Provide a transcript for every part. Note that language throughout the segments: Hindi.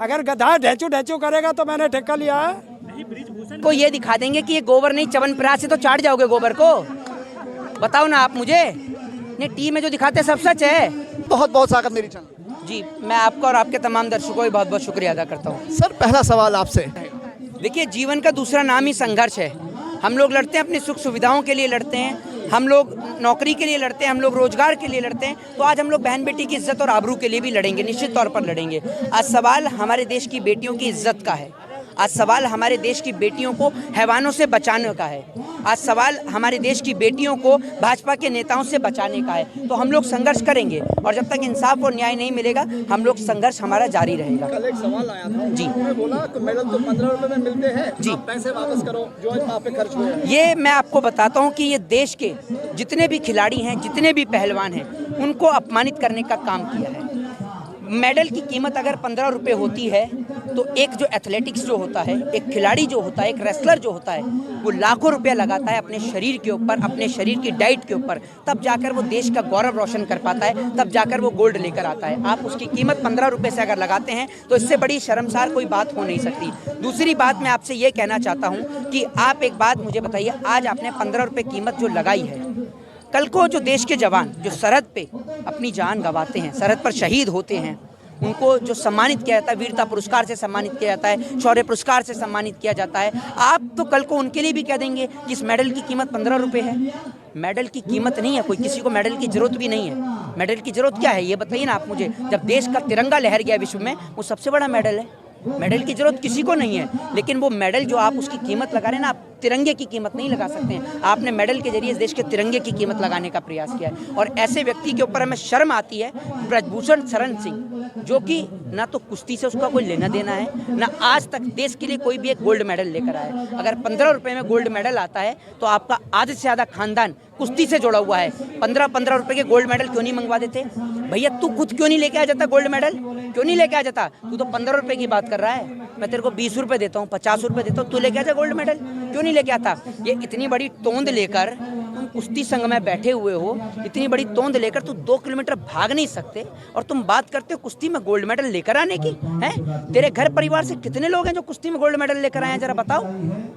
अगर गधा ढेचू ढेचू करेगा तो मैंने ठेका लिया है। को ये दिखा देंगे कि ये गोबर नहीं, च्यवनप्राश से तो चाट जाओगे गोबर को। बताओ ना आप मुझे। नहीं, टीवी में जो दिखाते हैं सब सच है। बहुत बहुत स्वागत मेरी चैनल। जी, मैं आपका और आपके तमाम दर्शकों को बहुत बहुत शुक्रिया अदा करता हूँ। सर, पहला सवाल आपसे। देखिए, जीवन का दूसरा नाम ही संघर्ष है। हम लोग लड़ते हैं, अपनी सुख सुविधाओं के लिए लड़ते हैं, हम लोग नौकरी के लिए लड़ते हैं, हम लोग रोजगार के लिए लड़ते हैं। तो आज हम लोग बहन बेटी की इज्जत और आबरू के लिए भी लड़ेंगे, निश्चित तौर पर लड़ेंगे। आज सवाल हमारे देश की बेटियों की इज्जत का है। आज सवाल हमारे देश की बेटियों को हैवानों से बचाने का है। आज सवाल हमारे देश की बेटियों को भाजपा के नेताओं से बचाने का है। तो हम लोग संघर्ष करेंगे और जब तक इंसाफ और न्याय नहीं मिलेगा हम लोग संघर्ष हमारा जारी रहेगा। कल एक सवाल आया था जी, बोला कि मेडल तो 15 रुपए में मिलते हैं जी, पैसे वापस करो जो आप पे खर्च हुए हैं। ये मैं आपको बताता हूँ कि ये देश के जितने भी खिलाड़ी हैं, जितने भी पहलवान हैं, उनको अपमानित करने का काम किया है। मेडल की कीमत अगर 15 रुपये होती है तो एक जो एथलेटिक्स जो होता है, एक खिलाड़ी जो होता है, एक रेसलर जो होता है, वो लाखों रुपया लगाता है अपने शरीर के ऊपर, अपने शरीर की डाइट के ऊपर, तब जाकर वो देश का गौरव रोशन कर पाता है, तब जाकर वो गोल्ड लेकर आता है। आप उसकी कीमत 15 रुपये से अगर लगाते हैं तो इससे बड़ी शर्मसार कोई बात हो नहीं सकती। दूसरी बात मैं आपसे ये कहना चाहता हूँ कि आप एक बात मुझे बताइए, आज आपने 15 रुपये कीमत जो लगाई है, कल को जो देश के जवान जो सरहद पे अपनी जान गंवाते हैं, सरहद पर शहीद होते हैं, उनको जो सम्मानित किया जाता है, वीरता पुरस्कार से सम्मानित किया जाता है, शौर्य पुरस्कार से सम्मानित किया जाता है, आप तो कल को उनके लिए भी कह देंगे कि इस मेडल की कीमत 15 रुपये है। मेडल की कीमत नहीं है, कोई किसी को मेडल की जरूरत भी नहीं है। मेडल की जरूरत क्या है ये बताइए ना आप मुझे। जब देश का तिरंगा लहर गया विश्व में, वो सबसे बड़ा मेडल है। मेडल की जरूरत किसी को नहीं है, लेकिन वो मेडल जो आप उसकी कीमत लगा रहे हैं ना, आप तिरंगे की कीमत नहीं लगा सकते हैं। आपने मेडल के जरिए इस देश के तिरंगे की कीमत लगाने का प्रयास किया है और ऐसे व्यक्ति के ऊपर हमें शर्म आती है। ब्रजभूषण शरण सिंह, जो कि ना तो कुश्ती से उसका कोई लेना देना है, ना आज तक देश के लिए कोई भी एक गोल्ड मेडल लेकर आया। अगर 15 रुपये में गोल्ड मेडल आता है तो आपका आधे से ज़्यादा खानदान कुश्ती से जुड़ा हुआ है। 15-15 रुपये के गोल्ड मेडल क्यों नहीं मंगवा देते भैया? तू खुद क्यों नहीं लेके आ जाता गोल्ड मेडल? क्यों नहीं लेके आ जाता? तू तो 15 रुपये की बात कर रहा है, मैं तेरे को 20 रुपये देता हूँ, 50 रुपये देता हूँ, तू लेके आ जा गोल्ड मेडल। क्यों नहीं लेके आता? ये इतनी बड़ी तोंद लेकर तुम कुश्ती संघ में बैठे हुए हो, इतनी बड़ी तोंद लेकर तू 2 किलोमीटर भाग नहीं सकते और तुम बात करते हो कुश्ती में गोल्ड मेडल लेकर आने की? हैं? तेरे घर परिवार से कितने लोग हैं जो कुश्ती में गोल्ड मेडल लेकर आए हैं, जरा बताओ।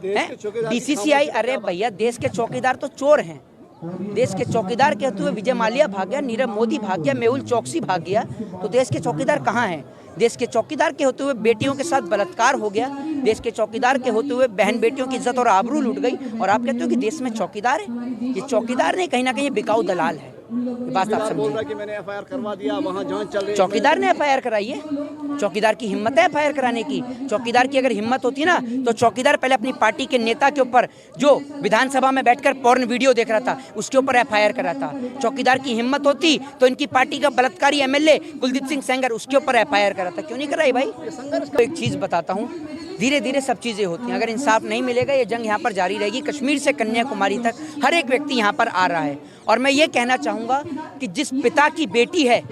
हैं? बीसीसीआई, अरे भैया देश के चौकीदार तो चोर हैं। देश के चौकीदार कहते हुए विजय माल्या भाग गया, नीरव मोदी भाग गया, मेहुल चौकसी भाग गया, तो देश के चौकीदार कहाँ हैं? देश के चौकीदार के होते हुए बेटियों के साथ बलात्कार हो गया, देश के चौकीदार के होते हुए बहन बेटियों की इज्जत और आबरू लूट गई, और आप कहते हो कि देश में चौकीदार है? ये चौकीदार नहीं, कहीं ना कहीं बिकाऊ दलाल है। बात आप समझिए। कि मैंने एफआईआर करवा दिया, वहाँ जांच चल रही है। चौकीदार ने एफआईआर कराई है? चौकीदार की हिम्मत है एफआईआर कराने की? चौकीदार की अगर हिम्मत होती ना तो चौकीदार पहले अपनी पार्टी के नेता के ऊपर, जो विधानसभा में बैठकर पोर्न वीडियो देख रहा था, उसके ऊपर एफआईआर कराता। चौकीदार की हिम्मत होती तो इनकी पार्टी का बलात्कारी एमएलए कुलदीप सिंह सेंगर, उसके ऊपर एफआईआर कराता। क्यों नहीं कराई भाई? तो एक चीज बताता हूँ, धीरे धीरे सब चीज़ें होती हैं। अगर इंसाफ नहीं मिलेगा ये जंग यहाँ पर जारी रहेगी। कश्मीर से कन्याकुमारी तक हर एक व्यक्ति यहाँ पर आ रहा है, और मैं ये कहना चाहूँगा कि जिस पिता की बेटी है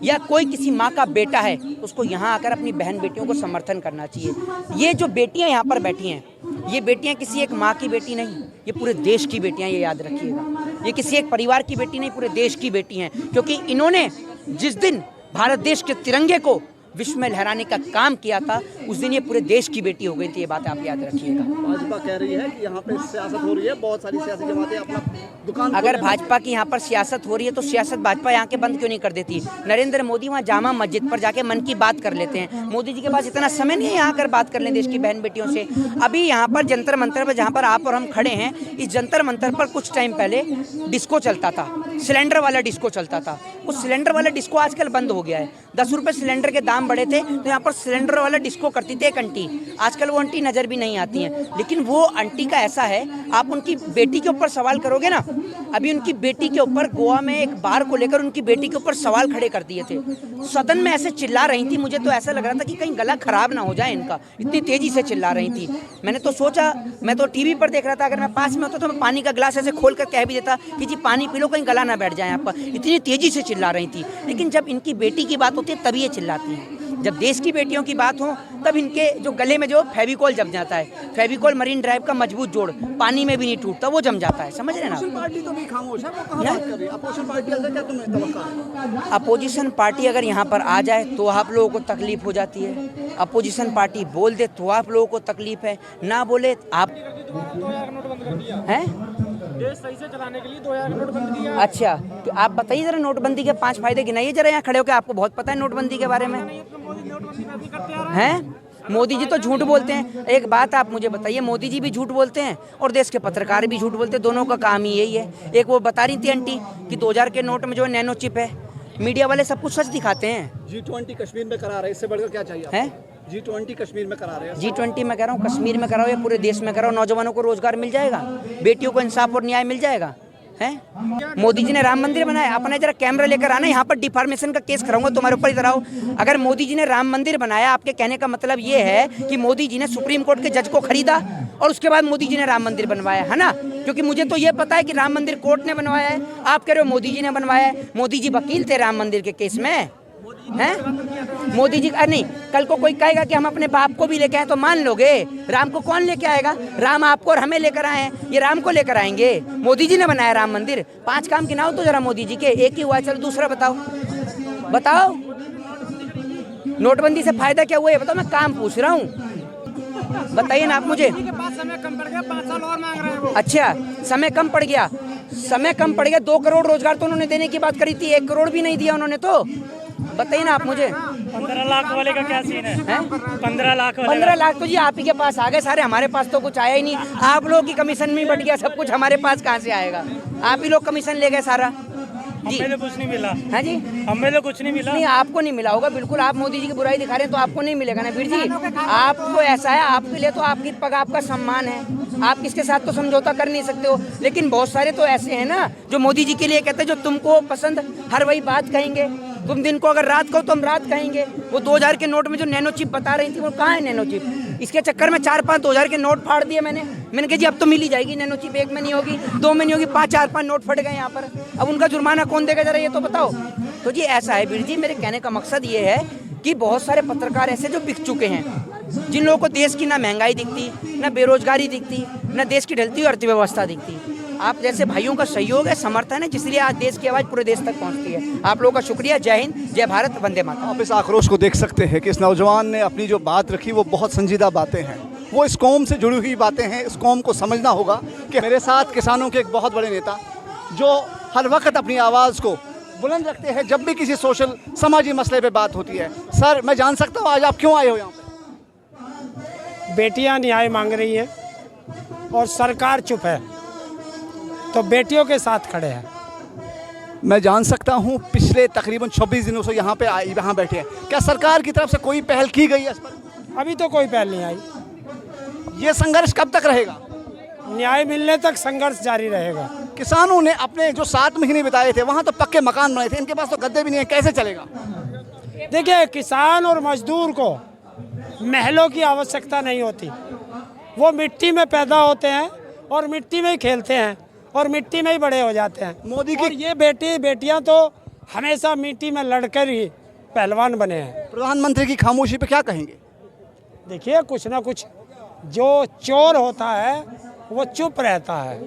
या कोई किसी माँ का बेटा है, उसको यहाँ आकर अपनी बहन बेटियों को समर्थन करना चाहिए। ये जो बेटियाँ यहाँ पर बैठी हैं, ये बेटियाँ किसी एक माँ की बेटी नहीं, ये पूरे देश की बेटियाँ, ये याद रखिएगा। ये किसी एक परिवार की बेटी नहीं, पूरे देश की बेटी हैं, क्योंकि इन्होंने जिस दिन भारत देश के तिरंगे को विश्व में लहराने का काम किया था, उस दिन ये पूरे देश की बेटी हो गई थी। ये बात आप याद रखिएगा। भाजपा कह रही है कि यहाँ पे सियासत हो रही है, बहुत सारी सियासी जमातें अपना दुकान। अगर भाजपा की यहाँ पर सियासत हो रही है तो सियासत भाजपा यहाँ के बंद क्यों नहीं कर देती? नरेंद्र मोदी वहाँ जामा मस्जिद पर जाके मन की बात कर लेते हैं। मोदी जी के पास इतना समय नहीं है यहाँ आकर बात कर लें देश की बहन बेटियों से। अभी यहाँ पर जंतर मंतर पर, जहाँ पर आप और हम खड़े हैं, इस जंतर मंतर पर कुछ टाइम पहले डिस्को चलता था, सिलेंडर वाला डिस्को चलता था। उस सिलेंडर वाला डिस्को आजकल बंद हो गया है। 10 रुपये सिलेंडर के दाम बढ़े थे तो यहाँ पर सिलेंडर वाला डिस्को करती थी एक आंटी। आजकल वो आंटी नज़र भी नहीं आती हैं, लेकिन वो आंटी का ऐसा है, आप उनकी बेटी के ऊपर सवाल करोगे ना, अभी उनकी बेटी के ऊपर गोवा में एक बार को लेकर उनकी बेटी के ऊपर सवाल खड़े कर दिए थे। सदन में ऐसे चिल्ला रही थी, मुझे तो ऐसा लग रहा था कि कहीं गला खराब ना हो जाए इनका, इतनी तेजी से चिल्ला रही थी। मैंने तो सोचा, मैं तो टीवी पर देख रहा था, अगर मैं पास में होता तो मैं पानी का गिलास ऐसे खोल कर कह भी देता कि जी पानी पी लो, कहीं गला ना बैठ जाए आपका। इतनी तेजी से चिल्ला रही थी, लेकिन जब इनकी बेटी की बात होती है तभी ये चिल्लाती हैं। जब देश की बेटियों की बात हो तब इनके जो गले में जो फेविकोल जम जाता है, फेविकोल मरीन ड्राइव का मजबूत जोड़ पानी में भी नहीं टूटता, वो जम जाता है, समझ रहे ना। अपोजिशन पार्टी तो भी खामोश है, वो कहाँ बात कर रही है? अपोजिशन पार्टी ऐसा क्या तुम्हें तवक्का है? अपोजिशन पार्टी अगर यहाँ पर आ जाए तो आप लोगों को तकलीफ हो जाती है, अपोजिशन पार्टी बोल दे तो आप लोगों को तकलीफ है, ना बोले आप हैं। देश सही से चलाने के लिए 2000 नोटबंदी किया। अच्छा, तो आप बताइए जरा नोटबंदी के 5 फायदे गिनाइए जरा, यहाँ खड़े होकर, आपको बहुत पता है नोटबंदी के बारे में हैं। मोदी जी तो झूठ बोलते हैं। एक बात आप मुझे बताइए, मोदी जी भी झूठ बोलते हैं और देश के पत्रकार भी झूठ बोलते हैं, दोनों का काम ही यही है। एक वो बता रही थी आंटी कि 2000 के नोट में जो नैनो चिप है, मीडिया वाले सब कुछ सच दिखाते हैं। G20 कश्मीर में करा रहे हैं, इससे बढ़कर क्या चाहिए आपको? हैं G20 कश्मीर में करा रहे हैं। G20 में कह रहा हूँ, कश्मीर में कराओ या पूरे देश में कराओ, नौजवानों को रोजगार मिल जाएगा, बेटियों को इंसाफ और न्याय मिल जाएगा। हैं मोदी जी ने राम मंदिर बनाया, अपना जरा कैमरा लेकर आना, यहाँ पर डिफॉर्मेशन का केस कराऊंगा तुम्हारे ऊपर, इधर आओ। अगर मोदी जी ने राम मंदिर बनाया, आपके कहने का मतलब ये है कि मोदी जी ने सुप्रीम कोर्ट के जज को खरीदा और उसके बाद मोदी जी ने राम मंदिर बनवाया, है ना? क्योंकि मुझे तो ये पता है कि राम मंदिर कोर्ट ने बनवाया है, आप कह रहे हो मोदी जी ने बनवाया है। मोदी जी वकील थे राम मंदिर के केस में, हैं? मोदी जी नहीं, कल को कोई कहेगा कि हम अपने बाप को भी लेके आए तो मान लोगे? राम को कौन लेके आएगा? राम आपको और हमें लेकर आए हैं, ये राम को लेकर आएंगे? मोदी जी ने बनाया राम मंदिर। 5 काम गिनाओ तो जरा मोदी जी के, एक ही हुआ है, चलो दूसरा बताओ। बताओ नोटबंदी से फायदा क्या हुआ है बताओ, मैं काम पूछ रहा हूँ, बताइए ना आप मुझे। समय कम पड़ गया, 5 साल और मांग रहे हैं वो। अच्छा, समय कम पड़ गया, समय कम पड़ गया। 2 करोड़ रोजगार तो उन्होंने देने की बात करी थी, 1 करोड़ भी नहीं दिया उन्होंने, तो बताइए ना आप मुझे। 15 लाख वाले का क्या सीन है? 15 लाख वाले 15 लाख तो जी आप ही के पास आ गए सारे, हमारे पास तो कुछ आया ही नहीं। आप लोगों की कमीशन में बट गया सब कुछ, हमारे पास कहाँ से आएगा? आप ही लोग कमीशन ले गए सारा जी। हमें तो कुछ नहीं मिला। है जी, हमें तो कुछ नहीं मिला। नहीं आपको नहीं मिला होगा, बिल्कुल। आप मोदी जी की बुराई दिखा रहे हैं तो आपको नहीं मिलेगा ना वीर जी। आपको ऐसा है, आपके लिए तो आपकी पग आपका सम्मान है, आप किसके साथ तो समझौता कर नहीं सकते हो। लेकिन बहुत सारे तो ऐसे हैं ना जो मोदी जी के लिए कहते हैं, जो तुमको पसंद हर वही बात कहेंगे। तुम दिन को अगर रात कहो तो हम रात कहेंगे। वो 2000 के नोट में जो नैनो चिप बता रही थी, वो कहाँ है नैनो चिप? इसके चक्कर में 4-5 2000 के नोट फाड़ दिए मैंने कहा जी अब तो मिल ही जाएगी नैनो चिप, 1 में नहीं होगी, 2 में नहीं होगी, 5-4-5 नोट फट गए यहाँ पर। अब उनका जुर्माना कौन देगा जरा ये तो बताओ। तो जी ऐसा है वीर जी, मेरे कहने का मकसद ये है कि बहुत सारे पत्रकार ऐसे जो बिक चुके हैं, जिन लोगों को देश की ना महंगाई दिखती, ना बेरोजगारी दिखती, ना देश की ढलती हुई अर्थव्यवस्था दिखती। आप जैसे भाइयों का सहयोग है, समर्थन है, जिसलिए आज देश की आवाज़ पूरे देश तक पहुंचती है। आप लोगों का शुक्रिया। जय हिंद, जय भारत, वंदे मातरम। आप इस आक्रोश को देख सकते हैं कि इस नौजवान ने अपनी जो बात रखी वो बहुत संजीदा बातें हैं, वो इस कौम से जुड़ी हुई बातें हैं। इस कौम को समझना होगा कि मेरे साथ किसानों के एक बहुत बड़े नेता जो हर वक्त अपनी आवाज़ को बुलंद रखते हैं जब भी किसी सोशल समाजी मसले पे बात होती है। सर, मैं जान सकता हूँ आज आप क्यों आए हो यहाँ पे? बेटियां न्याय मांग रही हैं और सरकार चुप है, तो बेटियों के साथ खड़े हैं। मैं जान सकता हूँ पिछले तकरीबन 26 दिनों से यहाँ बैठे हैं, क्या सरकार की तरफ से कोई पहल की गई है इस पर? अभी तो कोई पहल नहीं आई। ये संघर्ष कब तक रहेगा? न्याय मिलने तक संघर्ष जारी रहेगा। किसानों ने अपने जो 7 महीने बिताए थे वहाँ तो पक्के मकान बनाए थे, इनके पास तो गद्दे भी नहीं है, कैसे चलेगा? देखिए, किसान और मजदूर को महलों की आवश्यकता नहीं होती, वो मिट्टी में पैदा होते हैं और मिट्टी में ही खेलते हैं और मिट्टी में ही बड़े हो जाते हैं। मोदी की और ये बेटियां तो हमेशा मिट्टी में लड़कर ही पहलवान बने हैं। प्रधानमंत्री की खामोशी पे क्या कहेंगे? देखिए, कुछ ना कुछ, जो चोर होता है वो चुप रहता है।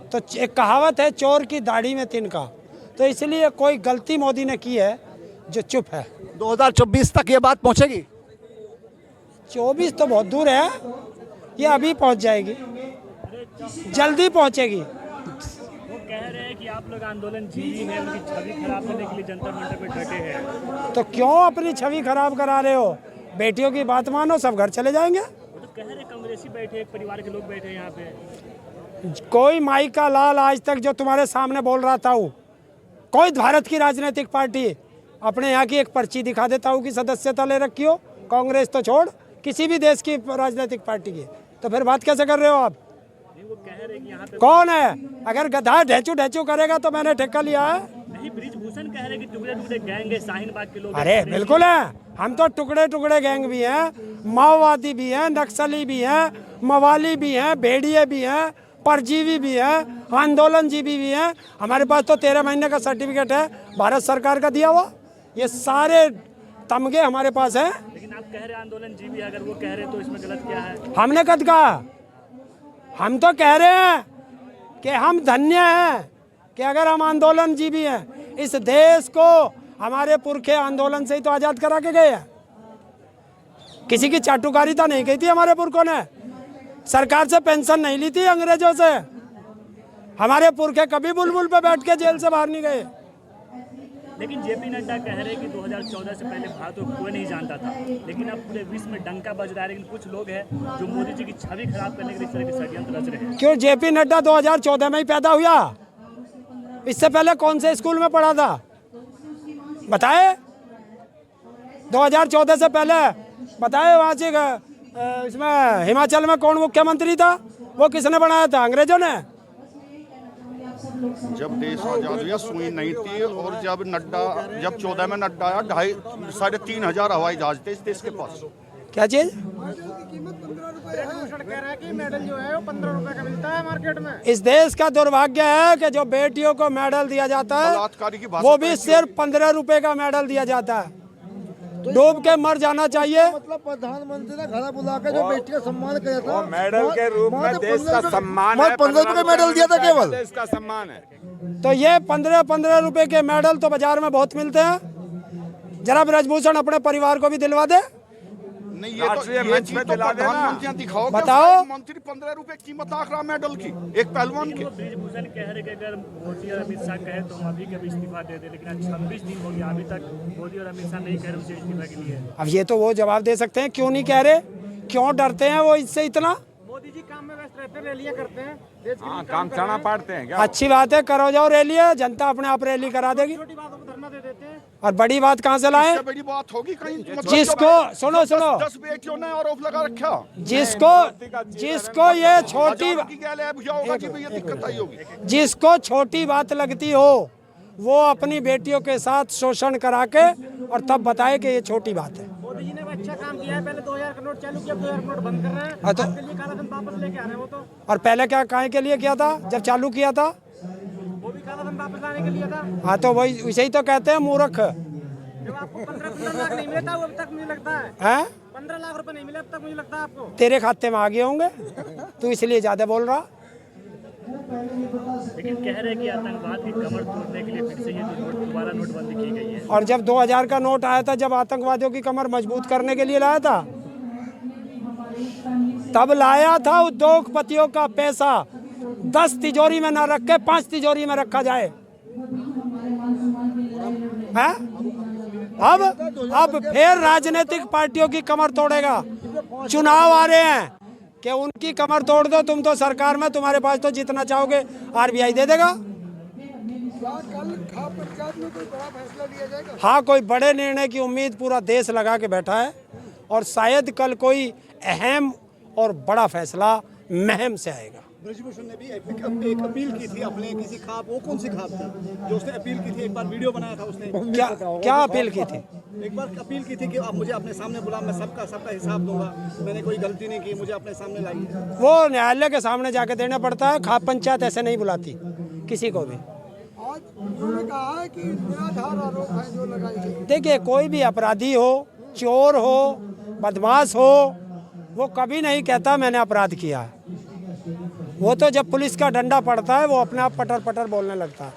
तो एक कहावत है, चोर की दाढ़ी में तिनका। तो इसलिए कोई गलती मोदी ने की है जो चुप है। 2024 तक ये बात पहुँचेगी? 24 तो बहुत दूर है, ये अभी पहुंच जाएगी, जल्दी पहुंचेगी। वो कह रहे हैं कि आप लोग आंदोलन जीवी हैं, उनकी छवि खराब करने के लिए जंतर मंतर पे डटे हैं। तो क्यों अपनी छवि खराब करा रहे हो? बेटियों की बात मानो, सब घर चले जाएंगे। वो तो कह रहे कांग्रेसी बैठे, एक परिवार के लोग बैठे यहाँ पे। कोई माई का लाल आज तक जो तुम्हारे सामने बोल रहा था, कोई भारत की राजनीतिक पार्टी अपने यहाँ की एक पर्ची दिखा देता हूँ कि सदस्यता ले रखी हो, कांग्रेस तो छोड़, किसी भी देश की राजनीतिक पार्टी की, तो फिर बात कैसे कर रहे हो आप? वो कह रहे हैं कि यहाँ पे कौन है? अगर गधा ढेचू करेगा तो मैंने ठेका लिया है। नहीं, ब्रिजभूषण कह रहे हैं कि टुकड़े टुकड़े गैंग है, शाहीनबाग के लोग। अरे बिल्कुल है, हम तो टुकड़े गैंग भी हैं, माओवादी भी हैं, नक्सली भी हैं, मवाली भी हैं, भेड़िए भी हैं, परजीवी भी हैं, आंदोलनजीवी भी हैं। हमारे पास तो 13 महीने का सर्टिफिकेट है भारत सरकार का दिया हुआ। ये सारे तमगे हमारे पास हैं। लेकिन आप कह रहे हैं आंदोलन जीवी, अगर वो कह रहे हैं तो इसमें गलत क्या है? हमने कद कहा? हम तो कह रहे हैं कि हम धन्य हैं कि अगर हम आंदोलन जीवी हैं। इस देश को हमारे पुरखे आंदोलन से ही तो आज़ाद करा के गए हैं। किसी की चाटुकारिता नहीं की थी हमारे पुरखों ने, सरकार से पेंशन नहीं ली थी अंग्रेजों से। हमारे पुरखे कभी बुलबुल पे बैठ के जेल से बाहर नहीं गए। लेकिन जेपी नड्डा कह रहे हैं कि 2014 से पहले भारत को कोई नहीं जानता था, लेकिन अब पूरे विश्व में डंका बज रहा है। लेकिन कुछ लोग हैं जो मोदी जी की छवि खराब करने के लिए इस तरह के षड्यंत्र रच रहे हैं। क्यों जेपी नड्डा 2014 में ही पैदा हुआ? इससे पहले कौन से स्कूल में पढ़ा था बताए? 2014 से पहले बताए वहाँ से इसमें हिमाचल में कौन मुख्यमंत्री था? वो किसने बनाया था? अंग्रेजों ने। जब देश आजाद हुआ सुई नहीं थी, और जब 14 में नड्डा आया 3,500 हवाई जहाज थे इस देश के पास। क्या चीज? मेडल जो है वो 15 रुपए का मिलता है मार्केट में। इस देश का दुर्भाग्य है कि जो बेटियों को मेडल दिया जाता बलात्कारी की है भाषा वो भी सिर्फ 15 रुपए का मेडल दिया जाता है। डूब के मर जाना चाहिए। मतलब प्रधानमंत्री ने घर बुला के जो बेटी का सम्मान किया था, मेडल के रूप में देश का सम्मान है। 15 रुपए का मेडल दिया था केवल। देश का सम्मान है। तो ये 15-15 रुपए के मेडल तो बाजार में बहुत मिलते हैं। जरा ब्रजभूषण अपने परिवार को भी दिलवा दे। नहीं, ये चीज तो प्रधानमंत्री दिखाओ। बताओ। मंत्री 15 रुपए कीमत आख रहा मेडल की एक पहलवान की। ब्रिजभूषण कह रहे कि अगर मोदी और अमित शाह कहे तो हम अभी के भी इस्तीफा दे दें, लेकिन आज 26 दिन हो गया अभी तक मोदी और अमित शाह नहीं कह रहे उसे इस्तीफा के लिए। अब ये तो वो जवाब दे सकते हैं, क्यों नहीं कह रहे, क्यों डरते हैं वो इससे इतना? मोदी जी काम में व्यस्त रहते हैं, रैलियां करते हैं, देश के लिए काम चढ़ा पाड़ते हैं क्या? अच्छी बात है, करो जाओ रैली है, जनता अपने आप रैली करा देगी। छोटी बातों पर धरना दे देते हैं। और बड़ी बात कहाँ से लाए? इससे बड़ी बात होगी कहीं? जिसको सुनो 10 बेटियों ने आरोप लगा रखा। जिसको ये छोटी दिक्कत आई होगी। जिसको छोटी बात लगती हो वो अपनी बेटियों के साथ शोषण करा के और तब बताए कि ये छोटी बात है। मोदी जी ने अच्छा काम किया है। पहले 2000 का नोट चालू किया, 2000 का नोट बंद कर रहे हैं। हाँ तो- आपके लिए काला धन वापस लेके आ रहे हैं वो तो। और पहले क्या काहे के लिए किया था जब चालू किया था? वो भी काला धन वापस लाने के लिए था। हाँ तो वही उसे ही तो कहते हैं मूर्ख। जब आपको 15 लाख नहीं मिले था वो अब तक मुझे लगता है। हैं? 15 लाख रुपए नहीं मिले अब तक मुझे लगता है आपको। तेरे खाते में आ गए होंगे, तू इसलिए ज्यादा बोल रहा। लेकिन कह रहे हैं कि आतंकवाद की कमर तोड़ने के लिए फिर से ये दोबारा नोटबंदी की गई है। और जब 2000 का नोट आया था, जब आतंकवादियों की कमर मजबूत करने के लिए लाया था, तब लाया था उद्योगपतियों का पैसा 10 तिजोरी में ना रख के 5 तिजोरी में रखा जाए। है? अब फिर राजनीतिक पार्टियों की कमर तोड़ेगा। चुनाव आ रहे हैं कि उनकी कमर तोड़ दो, तुम तो सरकार में, तुम्हारे पास तो जितना चाहोगे आरबीआई दे देगा। हाँ, कोई बड़े निर्णय की उम्मीद पूरा देश लगा के बैठा है और शायद कल कोई अहम और बड़ा फैसला महम से आएगा। ब्रजभूषण ने भी एक अपील की थी अपने किसी खाब, वो कौन सी खाब थी जो उसने अपील की थी? एक बार वीडियो बनाया था उसने। क्या अपील की थी? एक बार अपील की थी कि आप मुझे अपने सामने बुला, मैं सबका हिसाब दूंगा, मैंने कोई गलती नहीं की, मुझे अपने सामने लाइए। वो न्यायालय के सामने जाके देना पड़ता है। खाप पंचायत ऐसे नहीं बुलाती किसी को भी। आज उन्होंने कहा है कि निराधार आरोप है जो लगाए गए। देखिए, कोई भी अपराधी हो, चोर हो, बदमाश हो, वो कभी नहीं कहता मैंने अपराध किया। वो तो जब पुलिस का डंडा पड़ता है वो अपने आप पटर पटर बोलने लगता है।